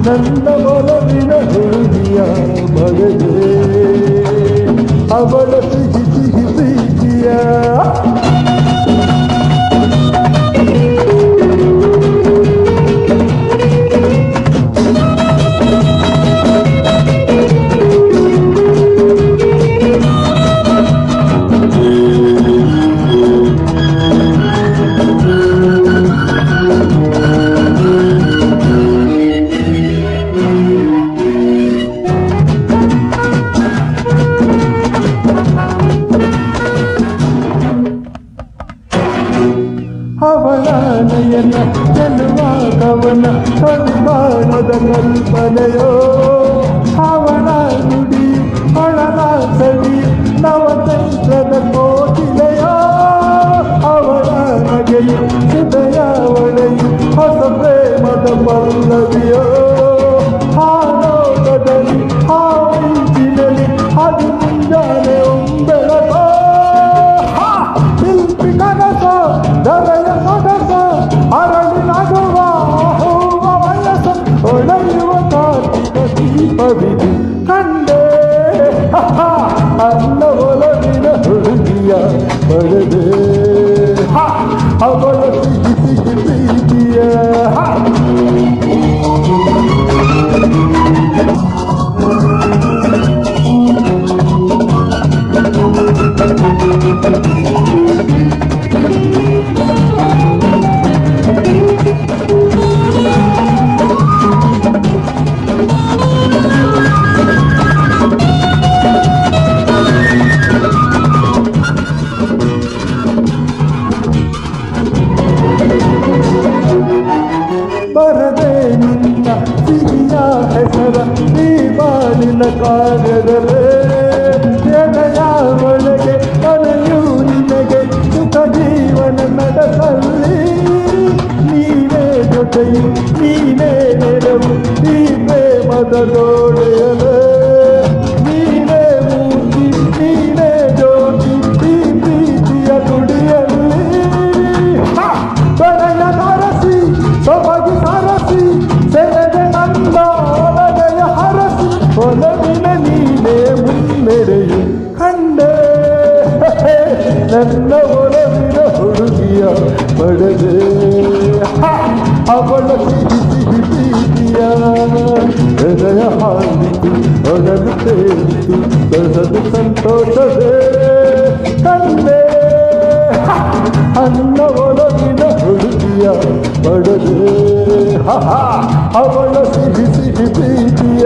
ನನ್ನ ಒಲವಿನ ಹುಡುಗಿಯ ಬಗೆಗೆ ಅವಳ ಸಿಹಿ ಸಿಹಿ ಪ್ರೀತಿಯ ಅವಳ ನಯನ ಚೆಲುವಾಗವನ ಸಂತಾನದ ಕಲ್ಪನೆಯೋ ಅವಳ ನುಡಿ ಅವಳ ಸಡಿ ನವತಂತ್ರದ ಕೋಗಿಲೆಯೋ ಅವಳ ನಗೆಯು ಹೃದಯ ಒಳೆಯು ಹೊಸ ಪ್ರೇಮದ ಪಲ್ಲವಿಯೋ ಹಾಲೋಕದಲ್ಲಿ ಹಾವಿನಲ್ಲಿ ಅದು ಮುಂಜಾನೆ ಬೆಳಕೋ ಶಿಲ್ಪಿ ಕನಸ ದರೆಯ ಸೊಗಸ ಅರಳಿನಗುವ ಹೂವ ವಯಸ್ಸ ಹೊಳೆಯುವ ಕಾರ್ತಿಕ ದೀಪವಿದು ಕಂಡೆ ಅನ್ನ ಒಲವಿನ ಹುಡುಗಿಯ ಪಡೆದೆ ಅವಳ ಸಿಹಿ ಸಿಹಿ ಪ್ರೀತಿಯ ಬರದೆ ನಿನ್ನ ಸಿಹಿಯ ಹೆಸರ ಈ ಬಾಳಿನ ಕಾರ್ಯದಲ್ಲೇ ಎದೆಯ ಒಳಗೆ ಮನೆಯು ನಿನಗೆ ಸುಖ ಜೀವನ ನಡೆಸಲ್ಲಿ ನೀನೇ ಜೊತೆಯು ನೀನೇ ನೆರವು ಈ ಪ್ರೇಮದ ಜೋಡೆಯಲೇ ನೀನೇ ಮೂರ್ತಿ ನೀನೇ ಜ್ಯೋತಿ ಈ ಪ್ರೀತಿಯ ನುಡಿಯಲ್ಲಿ ಬರೆಯ ನರಸಿ ಸೊಬಗಿ ಸರಸಿ ಸೆರೆಗೆ ನಂದ ಒಲಗೆಯ ಹರಸಿ ಒಲವಿನ ನೀನೇ ಮುನ್ನೆರೆಯು ಕಂಡೆ ನನ್ನ ಒಲವಿನ ಹುಡುಗಿಯ ಪಡೆದೆ ಅವಳ ಸಿಹಿ ಸಿಹಿ ಪ್ರೀತಿಯ ಹೃದಯ ಹಾಡಿತು ಒಡಲು ತೇರಿತು ಸಹಜ ಸಂತೋಷವೇ ಕಂಡೆ ಅನ್ನ ಒಲವಿನ ಹುಡುಗಿಯ ಪಡೆದೆ ಅವಳ ಸಿಹಿ ಸಿಹಿ ಪ್ರೀತಿಯ